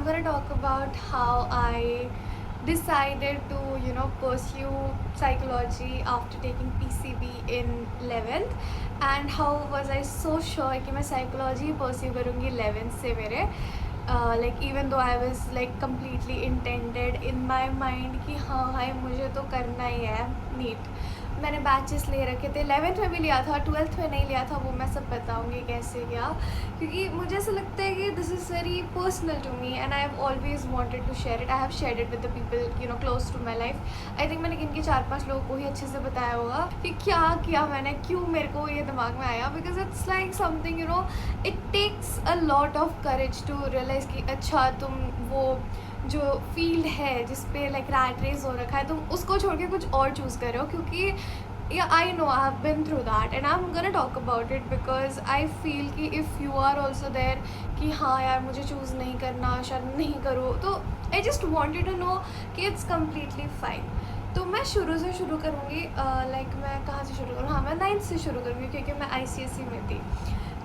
I'm gonna talk about how I decided to, pursue psychology after taking PCB in 11th, and how was I so sure कि मैं psychology pursue करूँगी 11th से मेरे like even though I was like completely intended in my mind कि हाँ भाई मुझे तो करना ही है नीट। मैंने बैचेस ले रखे थे, 11th में भी लिया था, 12th में नहीं लिया था, वो मैं सब बताऊँगी कैसे किया, क्योंकि मुझे ऐसा लगता है कि this is very personal to me and I have always wanted to share it. I have shared it with the people close to my life. I think मैंने इनके 4-5 लोगों को ही अच्छे से बताया होगा कि क्या किया मैंने, क्यों मेरे को ये दिमाग में आया, because it's like something it takes a lot of courage to realise कि अच्छा तुम वो जो फील्ड है जिस पे लाइक रैट रेस हो रखा है तुम उसको छोड़ के कुछ और चूज़ कर रहे हो, क्योंकि I know I have been through that and I am gonna talk about it because I feel कि if you are also there कि हाँ यार मुझे चूज़ नहीं करना, शायद नहीं करो, तो I just wanted to know कि इट्स कम्प्लीटली फाइन। तो मैं शुरू से शुरू करूँगी, लाइक मैं कहाँ से शुरू करूँ, हाँ मैं 9th से शुरू करूँगी क्योंकि मैं ICSE में थी।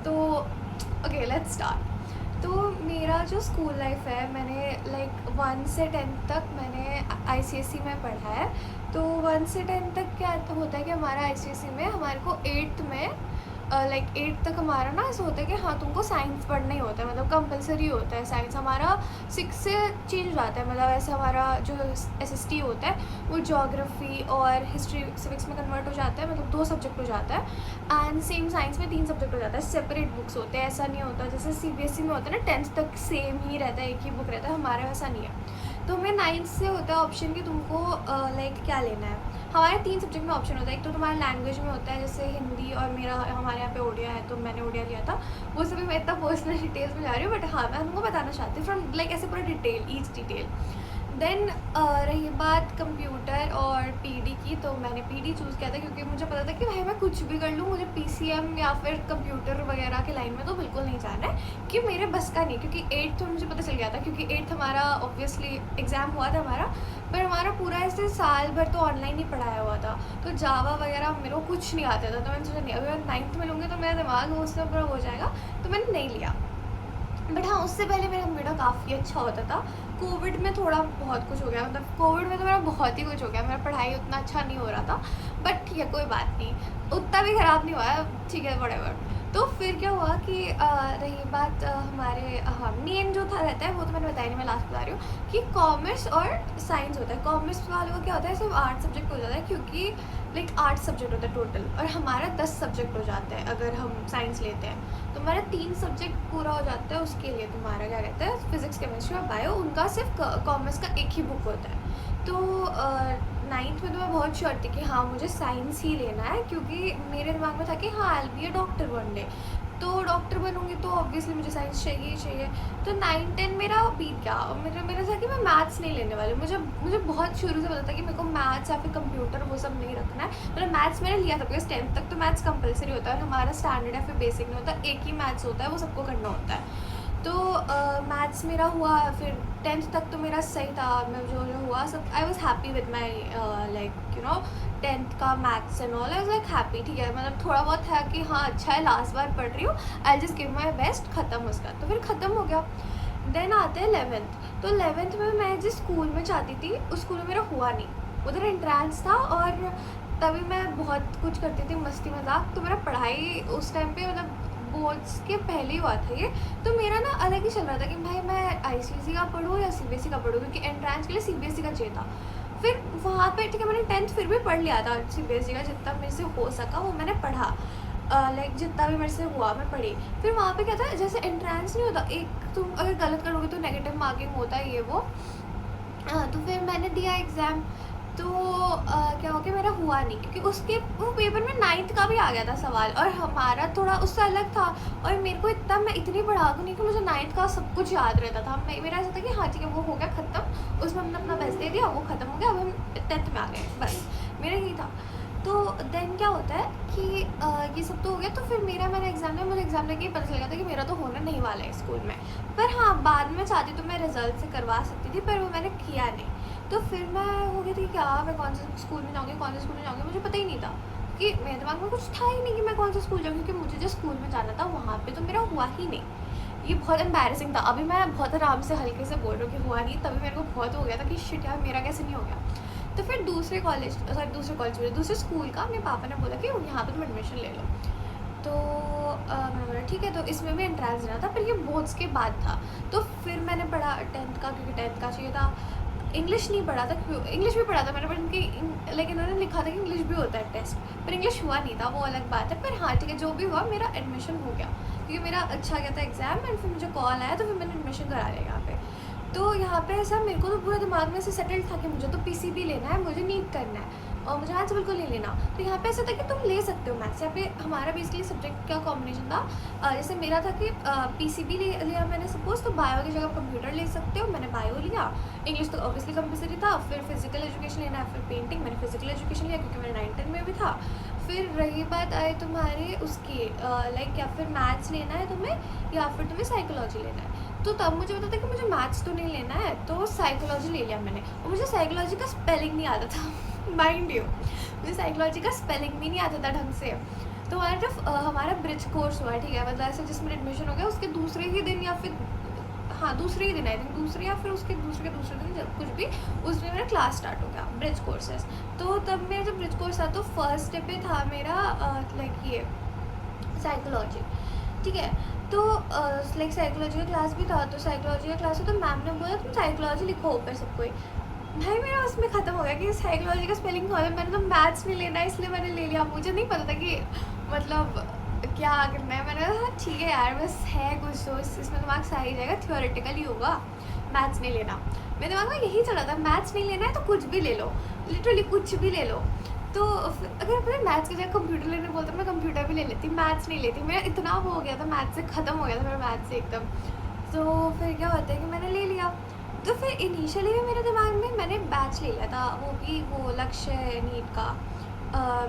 तो ओके लेट्स स्टार्ट। तो मेरा जो स्कूल लाइफ है, मैंने लाइक 1 से 10 तक मैंने ICSE में पढ़ा है। तो 1 से 10 तक क्या होता है कि हमारा ICSE में हमारे को 8th में लाइक 8th तक हमारा ना ऐसा होता है कि हाँ तुमको साइंस पढ़ना ही होता है, मतलब कंपलसरी होता है साइंस। हमारा 6 से चेंज हो जाता है, मतलब ऐसे हमारा जो SST होता है वो ज्योग्राफी और हिस्ट्री सिविक्स में कन्वर्ट हो जाता है, मतलब 2 सब्जेक्ट हो जाता है। एंड सेम साइंस में 3 सब्जेक्ट हो जाता है, सेपरेट बुक्स होते हैं। ऐसा नहीं होता जैसे CBSE में होता है ना 10th तक सेम ही रहता है, एक ही बुक रहता है, हमारा वैसा नहीं है। तो हमें 9th से होता है ऑप्शन कि तुमको लाइक क्या लेना है। हमारे 3 सब्जेक्ट में ऑप्शन होता है, एक तो तुम्हारा लैंग्वेज में होता है जैसे हिंदी, और मेरा हमारे यहाँ पे ओडिया है तो मैंने ओडिया लिया था। वो सभी मैं इतना पर्सनल डिटेल्स में जा रही हूँ, बट हाँ मैं तुमको बताना चाहती हूँ फ्रॉम लाइक ऐसे पूरा डिटेल, ईच डिटेल। देन रही बात कंप्यूटर और PD की, तो मैंने PD चूज़ किया था क्योंकि मुझे पता था कि भाई मैं कुछ भी कर लूँ, मुझे PCM या फिर कंप्यूटर वगैरह के लाइन में तो बिल्कुल नहीं जाना है, कि मेरे बस का नहीं। क्योंकि 8th में मुझे पता चल गया था, क्योंकि 8th हमारा ऑब्वियसली एग्ज़ाम हुआ था हमारा, पर हमारा पूरा ऐसे साल भर तो ऑनलाइन ही पढ़ाया हुआ था, तो जावा वगैरह मेरे को कुछ नहीं आता था। तो मैंने सोचा नहीं, अगर मैं 9th में लूँगी तो मेरा दिमाग उसमें पूरा हो जाएगा, तो मैंने नहीं लिया। बट हाँ उससे पहले मेरा कंप्यूटर काफ़ी अच्छा होता था। कोविड में थोड़ा बहुत कुछ हो गया, मतलब कोविड में तो मेरा बहुत ही कुछ हो गया, मेरा पढ़ाई उतना अच्छा नहीं हो रहा था, बट ठीक है कोई बात नहीं, उतना भी ख़राब नहीं हुआ है, ठीक है व्हाटएवर। तो फिर क्या हुआ कि रही बात हमारे मेन जो था रहता है वो तो मैंने बताया नहीं, मैं लास्ट बता रही हूँ कि कॉमर्स और साइंस होता है। कॉमर्स वालों का क्या होता है, सिर्फ 8 सब्जेक्ट हो जाता है, क्योंकि लाइक 8 सब्जेक्ट होता है टोटल, और हमारा 10 सब्जेक्ट हो जाता है अगर हम साइंस लेते हैं। तो हमारा 3 सब्जेक्ट पूरा हो जाता है, उसके लिए तुम्हारा क्या कहते हैं फिजिक्स केमिस्ट्री और बायो, उनका सिर्फ कॉमर्स का एक ही बुक होता है। तो 9th में तो मैं बहुत श्योर थी कि हाँ मुझे साइंस ही लेना है, क्योंकि मेरे दिमाग में था कि हाँ आई बी ए डॉक्टर वन डे, तो डॉक्टर बनूंगी तो ऑब्वियसली मुझे साइंस चाहिए ही चाहिए। तो 9-10 मेरा बीत गया, मेरा मेरा था कि मैं मैथ्स नहीं लेने वाली। मुझे बहुत शुरू से पता था कि मेरे को मैथ्स या फिर कंप्यूटर वो सब नहीं रखना है। मतलब मैथ्स मैंने लिया था बिकॉज 10th तक तो मैथ्स कंपलसरी होता है, हमारा स्टैंडर्ड या फिर बेसिक नहीं होता, एक ही मैथ्स होता है, वो सबको करना होता है। तो मैथ्स मेरा हुआ, फिर 10th तक तो मेरा सही था, मैं जो जो हुआ सब I was happy with my like 10th का maths and all, I was like happy, ठीक है मतलब थोड़ा बहुत है कि हाँ अच्छा है, लास्ट बार पढ़ रही हूँ, I just give my best, ख़त्म उसका। तो फिर ख़त्म हो गया। देन आते हैं 11th। तो 11th में मैं जिस स्कूल में चाहती थी उस स्कूल में मेरा हुआ नहीं, उधर एंट्रेंस था, और तभी मैं बहुत कुछ करती थी मस्ती मजाक, तो मेरा पढ़ाई उस टाइम पे मतलब बोर्ड्स के पहले ही हुआ था ये, तो मेरा ना अलग ही चल रहा था कि भाई मैं ICSE का पढ़ूँ या CBSE का पढ़ूँ, क्योंकि एंट्रेंस के लिए CBSE का चाहिए था। फिर वहाँ पे ठीक है मैंने 10th फिर भी पढ़ लिया था CBSE का, जितना मेरे से हो सका वो मैंने पढ़ा, लाइक जितना भी मेरे से हुआ मैं पढ़ी। फिर वहाँ पे क्या था, जैसे एंट्रेंस नहीं होता, एक तुम अगर गलत करोगे तो नेगेटिव मार्किंग होता है ये वो। तो फिर मैंने दिया एग्ज़ाम, तो क्या हो गया मेरा हुआ नहीं, क्योंकि उसके वो पेपर में 9th का भी आ गया था सवाल, और हमारा थोड़ा उससे अलग था, और मेरे को इतना मैं इतनी पढ़ाकू नहीं कि मुझे 9th का सब कुछ याद रहता था। मेरा ऐसा था कि हाँ ठीक है वो हो गया ख़त्म, उसमें हमने अपना बेस्ट दे दिया, वो ख़त्म हो गया, अब हम 10th में आ गए, बस मेरा यही था। तो देन क्या होता है कि ये सब तो हो गया, तो फिर मैंने एग्ज़ाम में मुझे एग्ज़ाम लेके पता चल गया था कि मेरा तो होना नहीं वाला है स्कूल में। पर हाँ बाद में चाहती तो मैं रिजल्ट से करवा सकती थी, पर वो मैंने किया नहीं। तो फिर मैं हो गई थी क्या मैं कौन से स्कूल में जाऊँगी, कौन से स्कूल में जाऊँगी, मुझे पता ही नहीं था, कि मेरे दिमाग में कुछ था ही नहीं कि मैं कौन से स्कूल जाऊँ, क्योंकि मुझे जिस स्कूल में जाना था वहाँ पे तो मेरा हुआ ही नहीं। ये बहुत एम्बैरेसिंग था। अभी मैं बहुत आराम से हल्के से बोल रही हूँ कि हुआ नहीं, तभी मेरे को बहुत हो गया था कि शिट यार मेरा कैसे नहीं हो गया। तो फिर दूसरे स्कूल का मेरे पापा ने बोला कि यहाँ पे तुम एडमिशन ले लो। तो मैंने बोला ठीक है। तो इसमें भी एंट्रेंस देना था, फिर ये बोर्ड्स के बाद था। तो फिर मैंने पढ़ा 10th का, क्योंकि 10th का चाहिए था। इंग्लिश नहीं पढ़ा था, इंग्लिश भी पढ़ा था मैंने, पर इनकी लाइक इन्होंने लिखा था कि इंग्लिश भी होता है टेस्ट, पर इंग्लिश हुआ नहीं था, वो अलग बात है। पर हाँ ठीक है, जो भी हुआ मेरा एडमिशन हो गया, क्योंकि मेरा अच्छा गया था एग्ज़ाम। एंड फिर मुझे कॉल आया, तो फिर मैंने एडमिशन करा लिया यहाँ पे। तो यहाँ पे ऐसा मेरे को तो पूरा दिमाग में ऐसे सेटल्ड था कि मुझे तो पीसीबी लेना है, मुझे नीट करना है, और मुझे मैथ्स बिल्कुल नहीं लेना। तो यहाँ पे ऐसा था कि तुम ले सकते हो मैथ्स। यहाँ पे हमारा बेसिकली सब्जेक्ट का कॉम्बिनेशन था, जैसे मेरा था कि पीसीबी ले लिया मैंने सपोज, तो बायो की जगह कंप्यूटर ले सकते हो, मैंने बायो लिया। इंग्लिश तो ऑब्वियसली कंपल्सरी था। फिर फिजिकल एजुकेशन लेना है, फिर पेंटिंग, मैंने फिजिकल एजुकेशन लिया क्योंकि मेरा 9th 10th में भी था। फिर रही बात आई तुम्हारे उसकी लाइक या फिर मैथ्स लेना है तुम्हें या फिर तुम्हें साइकोलॉजी लेना है। तो तब मुझे पता था कि मुझे मैथ्स तो नहीं लेना है, तो साइकोलॉजी ले लिया मैंने। और मुझे साइकोलॉजी का स्पेलिंग नहीं आता था माइंड यू, मुझे साइकोलॉजी का स्पेलिंग भी नहीं आता था ढंग से। तो हमारा जब हमारा ब्रिज कोर्स हुआ, ठीक है, मतलब ऐसे जिसमें एडमिशन हो गया उसके दूसरे ही दिन या फिर हाँ दूसरे ही दिन, आई थिंक दूसरे या फिर उसके दूसरे दिन, जब कुछ भी उस दिन मेरा क्लास स्टार्ट हो गया ब्रिज कोर्सेस। तो तब मेरा जब ब्रिज कोर्स था तो फर्स्ट डे पे था मेरा लाइक ये साइकोलॉजी, ठीक है। तो लाइक साइकोलॉजी का क्लास भी था, तो साइकोलॉजी का क्लास था, तो मैम ने बोला तुम साइकोलॉजी लिखो ऊपर सब कोई। भाई मेरा उसमें ख़त्म हो गया कि साइकोलॉजी का स्पेलिंग हो, मैंने तो मैथ्स नहीं लेना है इसलिए मैंने ले लिया। मुझे नहीं पता था कि मतलब क्या करना है। मैंने कहा हाँ ठीक है यार, बस है कुछ तो इसमें तो मार्क्स आ ही जाएगा, थियोरेटिकल ही होगा, मैथ्स नहीं लेना। मेरे दिमाग में यही चला था, मैथ्स नहीं लेना है तो कुछ भी ले लो, लिटरली कुछ भी ले लो। तो अगर अपने मैथ्स की जगह कंप्यूटर लेने बोलते मैं कंप्यूटर भी ले लेती, मैथ्स नहीं लेती। मेरा इतना वो हो गया था, मैथ्स से ख़त्म हो गया था मेरा मैथ्स से एकदम। तो फिर क्या होता है कि मैंने ले लिया। तो फिर इनिशियली भी मेरे दिमाग में मैंने बैच ले लिया था, वो भी वो लक्ष्य नीट का।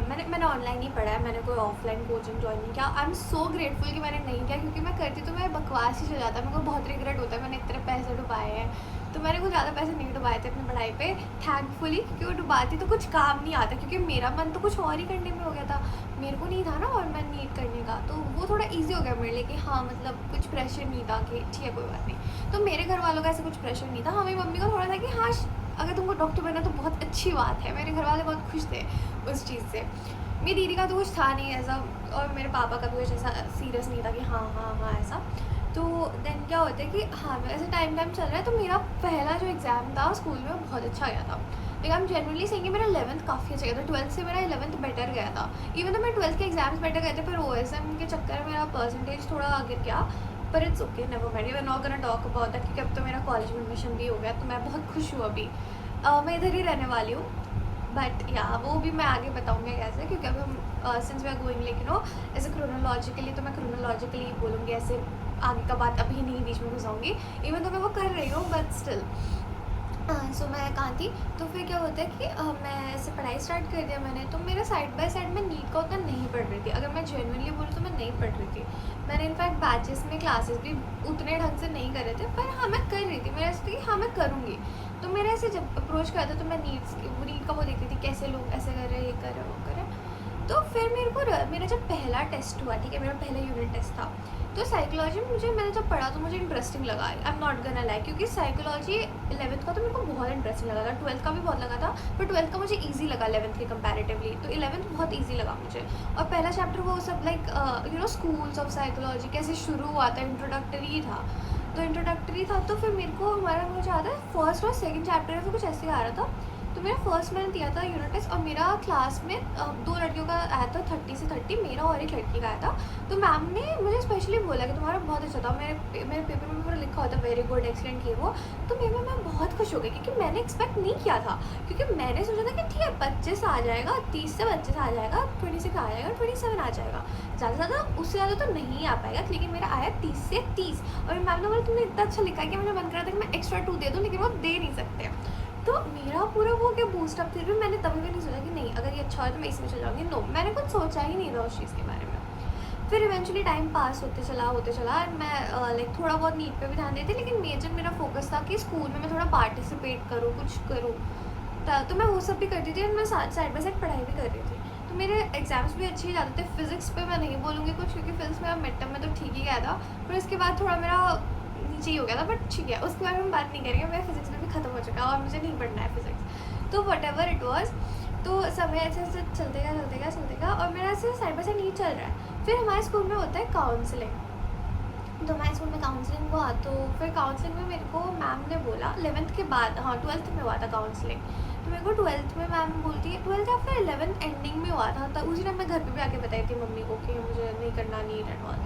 मैंने ऑनलाइन ही पढ़ा है, मैंने कोई ऑफलाइन कोचिंग ज्वाइन नहीं किया। आई एम सो ग्रेटफुल कि मैंने नहीं किया, क्योंकि मैं करती तो मैं बकवास ही चल जाता। मेरे को बहुत रिग्रेट होता है, मैंने इतने पैसे डुबाए हैं। तो मैंने कुछ ज़्यादा पैसे नहीं डुबाए थे अपनी पढ़ाई पे थैंकफुली, क्योंकि वो डुबाती तो कुछ काम नहीं आता, क्योंकि मेरा मन तो कुछ और ही करने में हो गया था। मेरे को नहीं था ना और मैं नीट करने का, तो वो थोड़ा ईजी हो गया मेरे लिए कि हाँ मतलब कुछ प्रेशर नहीं था कि ठीक है कोई बात नहीं। तो मेरे घर वालों का ऐसा कुछ प्रेशर नहीं था। हाँ मेरी मम्मी का थोड़ा था कि हाँ अगर तुमको डॉक्टर बनना तो बहुत अच्छी बात है। मेरे घर वाले बहुत खुश थे उस चीज़ से। मेरी दीदी का तो कुछ था नहीं ऐसा, और मेरे पापा का भी कुछ ऐसा सीरियस नहीं था कि हाँ हाँ हाँ ऐसा। तो देन क्या होता है कि हाँ ऐसे टाइम चल रहा है। तो मेरा पहला जो एग्ज़ाम था स्कूल में वो बहुत अच्छा गया था। लेकिन आई एम जनरली सेइंग कि मेरा 11th काफ़ी अच्छा गया था। 12th से मेरा 11th बेटर गया था। इवन तो मेरे 12th के एग्जाम्स बेटर गए थे, पर OSM के चक्कर में मेरा परसेंटेज थोड़ा गिर गया। पर it's okay, never mind, we are not gonna talk about that, क्योंकि अब तो मेरा कॉलेज में एडमिशन भी हो गया, तो मैं बहुत खुश हूँ अभी। मैं इधर ही रहने वाली हूँ। बट या वो भी मैं आगे बताऊँगी कैसे, क्योंकि अभी हम since we are going like you know ऐसे क्रोनोलॉजिकली, तो मैं क्रोनोलॉजिकली बोलूँगी, ऐसे आगे का बात अभी नहीं बीच में घुसाऊँगी। इवन तो मैं वो कर रही हूँ बट स्टिल। सो मैं कहाँ थी। तो फिर क्या होता है कि मैं ऐसे पढ़ाई स्टार्ट कर दिया मैंने। तो मेरा साइड बाय साइड में नीट का उतना नहीं पढ़ रही थी। अगर मैं जेन्युइनली बोलूँ तो मैं नहीं पढ़ रही थी। मैंने इनफैक्ट बैचेस में क्लासेस भी उतने ढंग से नहीं करे थे, पर हाँ मैं कर रही थी। मेरा ऐसा था कि हाँ मैं करूँगी। तो मेरे ऐसे जब अप्रोच करता तो मैं नीट का वो देखती थी, कैसे लोग ऐसे कर रहे, ये कर रहे, वो कर रहे। तो फिर मेरा जब पहला टेस्ट हुआ, ठीक है, मेरा पहला यूनिट टेस्ट था। तो साइकोलॉजी में मैंने जब पढ़ा तो मुझे इंटरेस्टिंग लगा। I am not gonna like, क्योंकि साइकोलॉजी 11th का तो मेरे को बहुत इंटरेस्टिंग लगा था। 12th का भी बहुत लगा था, पर 12th का मुझे ईजी लगा 11th के कंपैरेटिवली। तो 11th बहुत ईजी लगा मुझे। और पहला चैप्टर वो सब like you no schools of psychology कैसे शुरू हुआ था, इंट्रोडक्टरी था। तो इंट्रोडक्टरी था, तो फिर मेरे को मुझे याद है फर्स्ट और सेकेंड चैप्टर में कुछ ऐसे आ रहा था। तो मेरा फर्स्ट मैंने दिया था यूनिट टेस्ट, और मेरा क्लास में 2 लड़कियों का आया था 30 से 30, मेरा और एक लड़की का आया था। तो मैम ने मुझे स्पेशली बोला कि तुम्हारा बहुत अच्छा था। मेरे पेपर में पूरा लिखा होता वेरी गुड, एक्सीलेंट, ये वो। तो मेरे में मैं बहुत खुश हो गई, क्योंकि मैंने एक्सपेक्ट नहीं किया था। क्योंकि मैंने सोचा था कि ठीक है 25 आ जाएगा, 30 से 25 आ जाएगा, 26 आ जाएगा, 27 आ जाएगा, ज़्यादा से ज़्यादा उससे ज़्यादा तो नहीं आ पाएगा। लेकिन मेरा आया 30 से 30। और मैम ने बोला तुमने इतना अच्छा लिखा है कि मुझे मन कर रहा था कि मैं एक्स्ट्रा 2 दे दूँ, लेकिन वो दे नहीं सकते। तो मेरा पूरा वो क्या बूस्ट अप, फिर भी मैंने तभी भी नहीं सोचा कि नहीं अगर ये अच्छा है तो मैं इसमें चल जाऊँगी। नो, मैंने कुछ सोचा ही नहीं था उस चीज़ के बारे में। फिर इवेंचुअली टाइम पास होते चला एंड मैं लाइक थोड़ा बहुत नीट पे भी ध्यान देती, लेकिन मेजर मेरा फोकस था कि स्कूल में मैं थोड़ा पार्टिसिपेट करूँ, कुछ करूँ। तो मैं वो सब भी करती थी, और मैं साइड बाय साइड पढ़ाई भी कर रही थी। तो मेरे एग्ज़ाम्स भी अच्छे ही जाते थे। फिज़िक्स पे मैं नहीं बोलूँगी कुछ, क्योंकि फिज़िक्स मेरा मिड टर्म में तो ठीक ही गया था, पर उसके बाद थोड़ा मेरा नीचे ही हो गया था, बट ठीक है, उसके बारे में बात नहीं करेंगे। मेरा फिज़िक्स में भी ख़त्म हो चुका है और मुझे नहीं पढ़ना है फिज़िक्स। तो व्हाटएवर इट वाज़, तो समय ऐसे-ऐसे चलते गया और मेरा ऐसे साइड बाय साइड नहीं चल रहा है। फिर हमारे स्कूल में होता है काउंसलिंग, तो हमारे स्कूल में काउंसलिंग हुआ, तो फिर काउंसलिंग में मेरे को मैम ने बोला 11th के बाद, हाँ 12th में हुआ था काउंसलिंग, तो मेरे को 12th में मैम बोलती है, 12th या फिर 11th एंडिंग में हुआ था, तो उसी टाइम मैं घर पे भी आके बताई थी मम्मी को कि मुझे नहीं करना नीट एंड ऑल।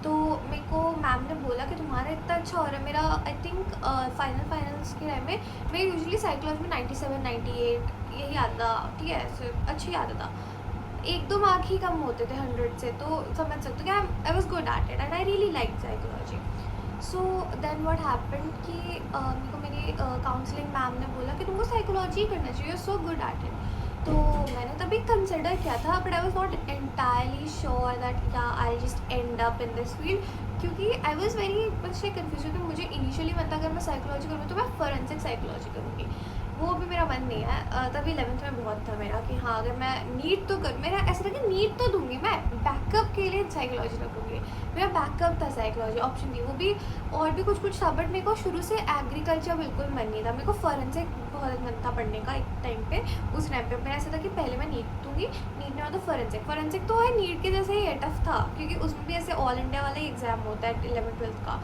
तो मेरे को मैम ने बोला कि तुम्हारा इतना अच्छा हो रहा है। मेरा आई थिंक फाइनल्स के टाइम में मैं यूजुअली साइकोलॉजी में 97 98 यही आता था, ठीक है, ऐसे अच्छी आता था, एक दो मार्क ही कम होते थे 100 से, तो समझ सकते हो कि I was good at it and I really like psychology. So then what happened कि मेरे को मेरी काउंसलिंग मैम ने बोला कि तुमको साइकोलॉजी करना चाहिए, सो गुड एट इट। तो मैंने तभी कंसिडर किया था, but I was not entirely sure that या I just end up in this field, क्योंकि I was very much like confused कि मुझे इनिशियली मन था अगर मैं साइकोलॉजी करूँगी तो मैं फॉरेंसिक साइकोलॉजी करूँगी, वो भी मेरा मन नहीं है। तभी 11th में बहुत था मेरा कि हाँ अगर मैं नीट तो कर, मेरा ऐसा था कि नीट तो दूंगी, मैं बैकअप के लिए साइकोलॉजी रखूँगी, मेरा बैकअप था साइकोलॉजी, ऑप्शन थी वो भी, और भी कुछ था, बट मेरे को शुरू से एग्रीकल्चर बिल्कुल मन नहीं था। मेरे को फॉरेंसिक बहुत मन था पढ़ने का एक टाइम पे, उस टाइम पे मेरा ऐसा था कि पहले मैं नीट दूँगी, नीट में तो फॉरेंसिक तो है नीट के जैसे ही टफ था, क्योंकि उसमें भी ऐसे ऑल इंडिया वाला ही एग्ज़ाम होता है 11th-12th का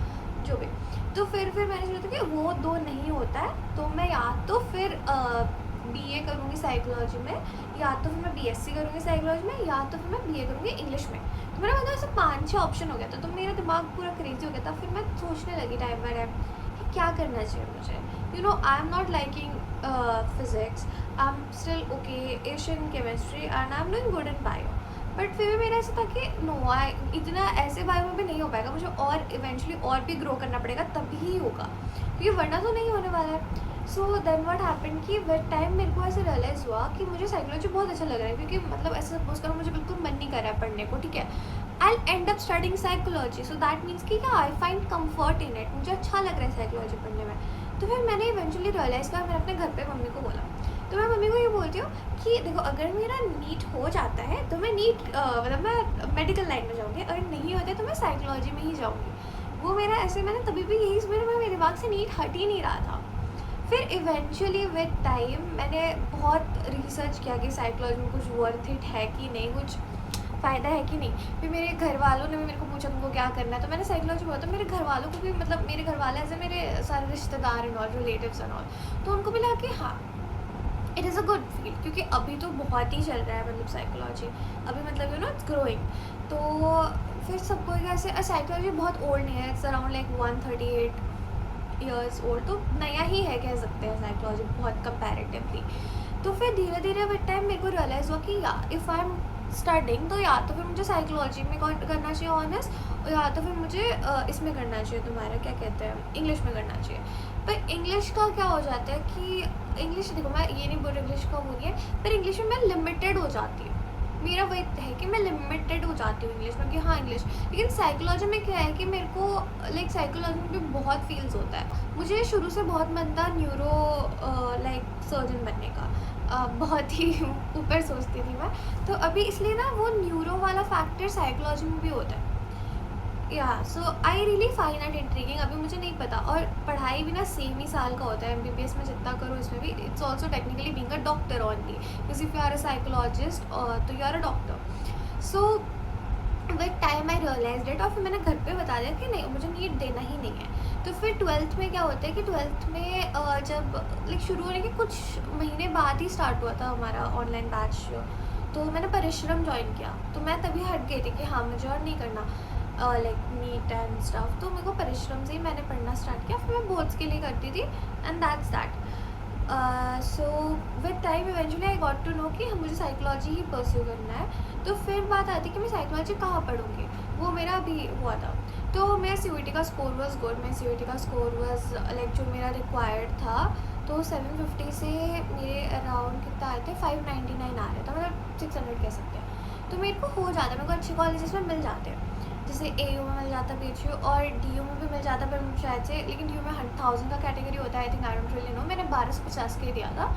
जो भी। तो फिर मैंने सोचा कि वो दो नहीं होता है, तो मैं या तो फिर बीए करूँगी साइकोलॉजी में, या तो फिर मैं बीएससी करूँगी साइकोलॉजी में, या तो फिर मैं बीए करूँगी इंग्लिश में। तो मेरा मतलब ऐसे 5-6 ऑप्शन हो गया था, तो मेरा दिमाग पूरा क्रेजी हो गया था। फिर मैं सोचने लगी टाइम बाय टाइम कि क्या करना चाहिए मुझे। You know I am not liking physics, I am still okay Asian chemistry and I am doing good in bio, but फिर भी मेरा ऐसा था कि नो आई इतना ऐसे बायो में भी नहीं हो पाएगा, मुझे और इवेंचुअली और भी ग्रो करना पड़ेगा तभी ही होगा, क्योंकि वरना तो नहीं होने वाला है। सो देन व्हाट हैपेंड कि विद टाइम मेरे को ऐसे रियलाइज़ हुआ कि मुझे साइकोलॉजी बहुत अच्छा लग रहा है, क्योंकि मतलब ऐसे सपोज करो मुझे बिल्कुल मन नहीं कर रहा है पढ़ने को, ठीक है, I end up studying psychology, so that means कि क्या I find comfort in it, मुझे अच्छा लग रहा है साइकोलॉजी पढ़ने में। तो फिर मैंने इवेंचुअली रियलाइज़ किया, मैंने अपने घर पे मम्मी को बोला, तो मैं मम्मी को ये बोलती हूँ कि देखो अगर मेरा नीट हो जाता है तो मैं नीट मतलब मैं मेडिकल लाइन में जाऊँगी, अगर नहीं होता तो मैं साइकोलॉजी में ही जाऊँगी। वो मेरा ऐसे, मैंने तभी भी यही मेरे दिमाग से नीट हट ही नहीं रहा था। फिर इवेंचुअली विद टाइम मैंने बहुत रिसर्च किया कि साइकोलॉजी में कुछ वर्थ इट है कि नहीं, कुछ फ़ायदा है कि नहीं। फिर मेरे घर वालों ने भी मेरे को पूछा तुमको क्या करना है, तो मैंने साइकोलॉजी बोला, तो मेरे घर वालों को भी, मतलब मेरे घर वाले ऐसे मेरे सारे रिश्तेदार and all, relatives and all, तो उनको भी लगा कि हाँ it is a good field, क्योंकि अभी तो बहुत ही चल रहा है, मतलब साइकोलॉजी अभी, मतलब यू नो इट्स ग्रोइंग। तो फिर सबको ऐसे साइकोलॉजी बहुत ओल्ड नहीं है, it's around like 138 years old, तो नया ही है कह सकते हैं साइकोलॉजी बहुत कंपैरेटिवली। तो फिर धीरे धीरे विद टाइम मेरे को रियलाइज़ हुआ कि या इफ़ आई एम स्टडिंग, तो या तो फिर मुझे साइकोलॉजी में करना चाहिए ऑनर्स, और या तो फिर मुझे इसमें करना चाहिए, तुम्हारा क्या कहते हैं, इंग्लिश में करना चाहिए। पर इंग्लिश का क्या हो जाता है कि इंग्लिश, देखो मैं ये नहीं बोल रही इंग्लिश का वो नहीं है, पर इंग्लिश में मैं लिमिटेड हो जाती हूँ, मेरा वही है कि मैं लिमिटेड हो जाती हूँ इंग्लिश में, कि हाँ इंग्लिश। लेकिन साइकोलॉजी में क्या है कि मेरे को लाइक साइकोलॉजी में भी बहुत फील्ड्स होता है। मुझे शुरू से बहुत मन था न्यूरो लाइक सर्जन बनने का, बहुत ही ऊपर सोचती थी मैं, तो अभी इसलिए ना वो न्यूरो वाला फैक्टर साइकोलॉजी में भी होता है। या so I really find it intriguing. अभी मुझे नहीं पता, और पढ़ाई भी ना सेम ही साल का होता है, एमबीबीएस में जितना करो इसमें भी it's also technically being a doctor only, because if you are a psychologist तो you are a doctor. So with time I realized it, और फिर मैंने घर पे बता दिया कि नहीं मुझे नीट देना ही नहीं है। तो फिर 12th में क्या होता है कि 12th में जब लाइक शुरू होने के कुछ महीने बाद ही स्टार्ट हुआ था हमारा ऑनलाइन बैच, तो मैंने परिश्रम ज्वाइन किया, तो मैं तभी हट गई थी कि हाँ मुझे और नहीं करना लाइक नीट एंड स्टफ। तो मेरे को परिश्रम से ही मैंने पढ़ना स्टार्ट किया, फिर मैं बोर्ड्स के लिए करती थी and that's that. So with time eventually I got to know कि मुझे साइकोलॉजी ही परस्यू करना है। तो फिर बात आती कि मैं साइकोलॉजी कहाँ पढ़ूँगी, वो मेरा भी हुआ था। तो मेरा CUET का स्कोर वॉज गुड, मेरा CUET का स्कोर वॉज लाइक जो मेरा रिक्वायर्ड था, तो 750 से मेरे अराउंड कितना आए थे, 599 आ रहे था, मतलब 600 कह सकते हैं। तो मेरे को हो जाता है, मेरे को अच्छे कॉलेजेस में मिल जाते हैं। जैसे AU में मिल जाता BHU और DU में भी मिल जाता, पर शायद से, लेकिन DU में 1000 का कैटेगरी होता है, I think, I don't really know. मैंने 1250 के दिया था।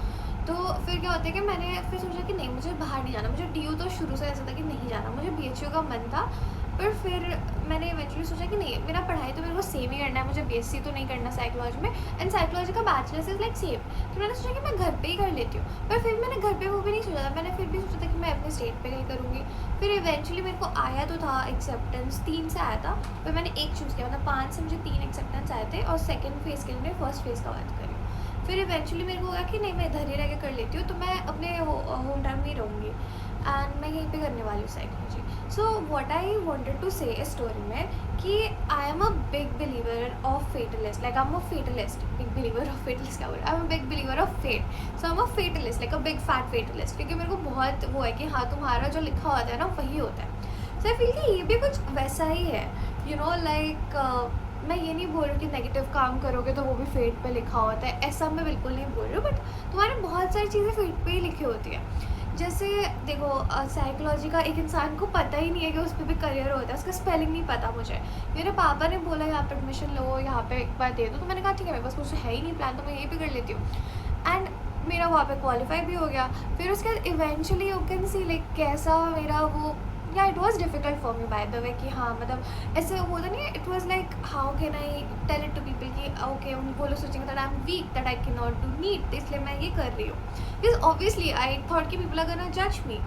तो फिर क्या होता है कि मैंने फिर सोचा कि नहीं, मुझे बाहर नहीं जाना। मुझे DU तो शुरू से ऐसा था कि नहीं जाना, मुझे BHU का मन था। पर फिर मैंने इवेंचुअली सोचा कि नहीं, मेरा पढ़ाई तो मेरे को सेम ही करना है, मुझे BSc तो नहीं करना साइकोलॉजी में, एंड साइकोलॉजी का बैचलर्स इज लाइक सेम। तो मैंने सोचा कि मैं घर पे ही कर लेती हूँ। पर फिर मैंने घर पे वो भी नहीं सोचा था, मैंने फिर भी सोचा था कि मैं अपने स्टेट पे कहीं करूँगी। फिर इवेंचुअली मेरे को आया तो था एक्सेप्टेंस, 3 से आया था, पर मैंने एक चूज़ किया, मतलब 5 से मुझे 3 एक्सेप्टेंस आए थे, और सेकेंड फेज़ के लिए मैं फर्स्ट फेज़ का बात कर रही हूँ। फिर इवेंचुअली मेरे को होगा कि नहीं, मैं इधर ही रह के कर लेती हूँ, तो मैं अपने होम टाउन में ही रहूँगी, एंड मैं यहीं पे करने वाली हूँ psychology. So what I wanted to say इस स्टोरी में कि I am a big believer of fatalist, like I am a fatalist, big believer of fatalist क्या बोल रहा है, I am a big believer of fate. So I am a fatalist, like a big fat fatalist, क्योंकि मेरे को बहुत वो है कि हाँ, तुम्हारा जो लिखा होता है ना वही होता है। सो आई फील कि ये भी कुछ वैसा ही है, यू नो, लाइक मैं ये नहीं बोल रही हूँ कि नेगेटिव काम करोगे तो वो भी फेट पे लिखा होता है, ऐसा मैं बिल्कुल नहीं बोल रही हूँ, बट तुम्हारे बहुत सारी चीज़ें फेट पे ही लिखी होती है। जैसे देखो, साइकोलॉजी का एक इंसान को पता ही नहीं है कि उस पर भी करियर होता है, उसका स्पेलिंग नहीं पता मुझे। मेरे पापा ने बोला यहाँ पे एडमिशन लो, यहाँ पे एक बार दे दो, तो मैंने कहा ठीक है, मेरे पास कुछ है ही नहीं प्लान, तो मैं यही भी कर लेती हूँ, एंड मेरा वहाँ पे क्वालिफाई भी हो गया। फिर उसके बाद eventually you can see like कैसा मेरा वो, या it was difficult for me by the way, कि हाँ मतलब ऐसे होता नहीं, it was like how can I tell it to people कि ओके, वो लोग सोचेंगे that I am weak, that I can not do NEET, इसलिए मैं ये कर रही हूँ, बिकॉज ऑब्वियसली आई थॉट कि पीपल आर गोना जज me.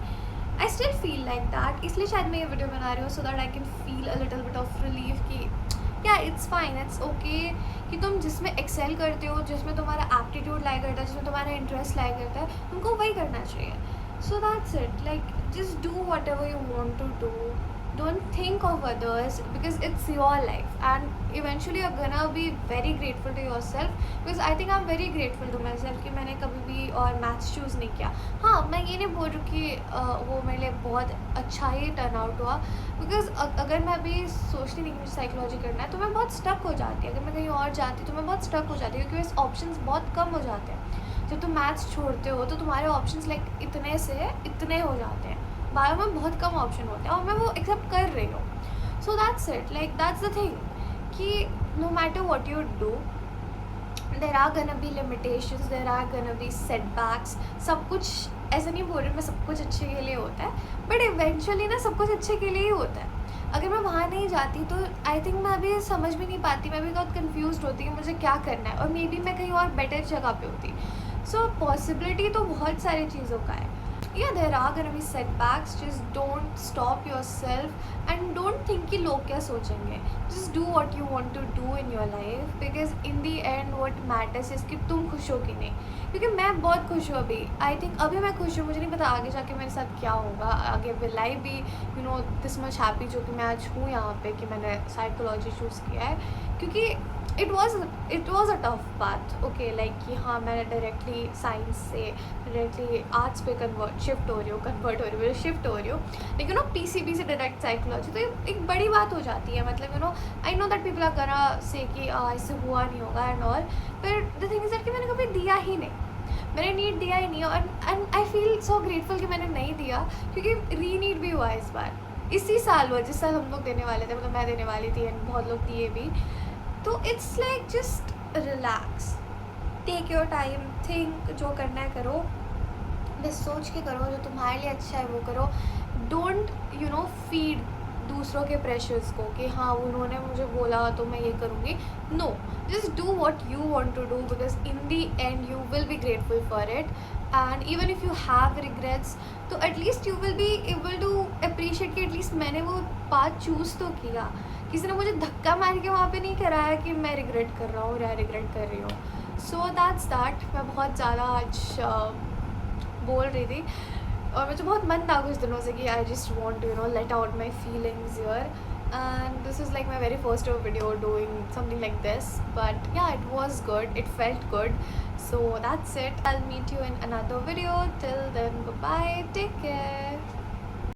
I still feel like that, इसलिए शायद मैं ये वीडियो बना रही हूँ, so that I can feel a little bit of relief कि या इट्स फाइन, इट्स ओके, कि तुम जिसमें एक्सेल करते हो, जिसमें तुम्हारा एप्टीट्यूड लाई करता है, जिसमें तुम्हारा इंटरेस्ट लाई करता है, तुमको वही करना चाहिए। So that's it, like just do whatever you want to do, don't think of others, because it's your life, and eventually you're gonna be very grateful to yourself, because I think I'm very grateful to myself कि मैंने कभी भी और maths choose नहीं किया। हाँ, मैं ये नहीं बोल रही हूँ कि वो मेरे लिए बहुत अच्छा ही टर्न आउट हुआ, बिकॉज अगर मैं अभी सोचती नहीं कि मुझे साइकोलॉजी करना है, तो मैं बहुत स्टक हो जाती, अगर मैं कहीं और जाती तो मैं बहुत स्टक हो जाती, क्योंकि वैसे ऑप्शंस बहुत कम हो जाते हैं। जब तुम मैथ्स छोड़ते हो तो तुम्हारे ऑप्शंस लाइक इतने से इतने हो जाते हैं, बायो में बहुत कम ऑप्शन होते हैं, और मैं वो एक्सेप्ट कर रही हूँ। So that's it, like that's the thing कि no matter what you do, there are gonna be limitations, there are gonna be setbacks, सब कुछ, ऐसा नहीं बोल रही मैं सब कुछ अच्छे के लिए होता है, बट इवेंचुअली ना सब कुछ अच्छे के लिए ही होता है। अगर मैं वहाँ नहीं जाती तो आई थिंक मैं अभी समझ भी नहीं पाती, मैं भी बहुत कन्फ्यूज होती कि मुझे क्या करना है, और मे बी मैं कहीं और बेटर जगह पे होती। सो पॉसिबिलिटी तो बहुत सारी चीज़ों का है। Yeah, there are gonna be setbacks, just don't stop yourself and don't think कि लोग क्या सोचेंगे, just do what you want to do in your life, because in the end what matters is कि तुम खुश हो कि नहीं, क्योंकि मैं बहुत खुश हूँ अभी, आई थिंक अभी मैं खुश हूँ, मुझे नहीं पता आगे जाके मेरे साथ क्या होगा, आगे will I be you know this much happy जो कि मैं आज हूँ यहाँ पे, कि मैंने साइकोलॉजी चूज़ किया है, क्योंकि it was a tough path, okay, like कि हाँ मैं डायरेक्टली साइंस से डायरेक्टली आर्ट्स पे शिफ्ट हो रही हूँ, लेकिन PCB से डायरेक्ट साइकोलॉजी, तो ये एक बड़ी बात हो जाती है, मतलब I know that people are gonna say कि इससे हुआ नहीं होगा एंड ऑल, पर द थिंग इज दैट कि मैंने कभी दिया ही नहीं, मैंने नीट दिया ही नहीं, और and I feel so grateful कि मैंने नहीं दिया, क्योंकि री नीट भी हुआ इस बार, इसी साल हुआ जिस साल हम लोग देने वाले थे, मतलब मैं देने वाली थी एंड बहुत लोग दिए भी। तो it's like just relax, take your time, think, जो करना है करो, बस सोच के करो, जो तुम्हारे लिए अच्छा है वो करो, डोंट फीड दूसरों के प्रेशर्स को कि हाँ उन्होंने मुझे बोला तो मैं ये करूँगी, no, just do what you want to do, because in the end you will be grateful for it, and even if you have regrets तो at least you will be able to appreciate कि at least मैंने वो बात choose तो किया, किसी ने मुझे धक्का मार के वहाँ पे नहीं कराया कि मैं रिग्रेट कर रहा हूँ या रिग्रेट कर रही हूँ। सो दैट्स दैट, मैं बहुत ज़्यादा आज बोल रही थी, और मुझे बहुत मन था कुछ दिनों से कि I just want to let out my feelings here, and this is like my very first ever video doing something like this, but yeah, it was good, it felt good. So that's it, I'll meet you in another video. Till then, bye bye, take care.